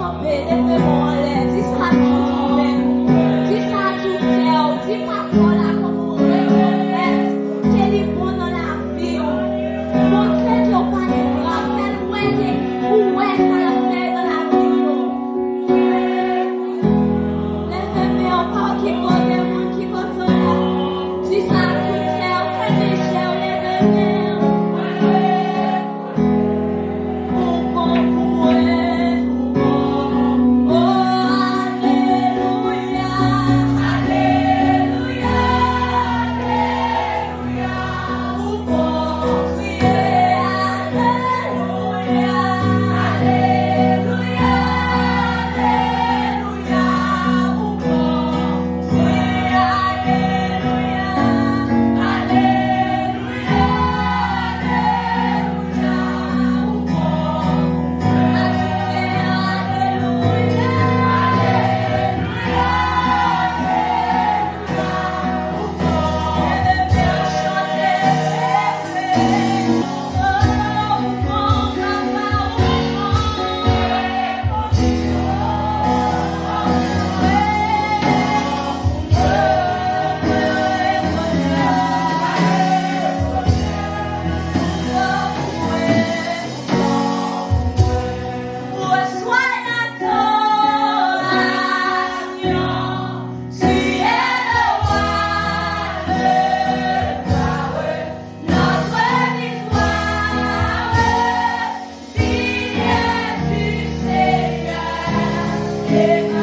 camper, levez-moi en l'air, dis ça à tout toi-même, dis ça à tout cœur, dis pas là comme vous reconnaître qu'elle est bonne dans la vie. Montrez que vous pas les bras, faites où est ça le fait dans la vie. Levez-moi encore qui compte le monde qui compte là, dis ça à tout cœur, faites des chers, levez-moi. Yeah.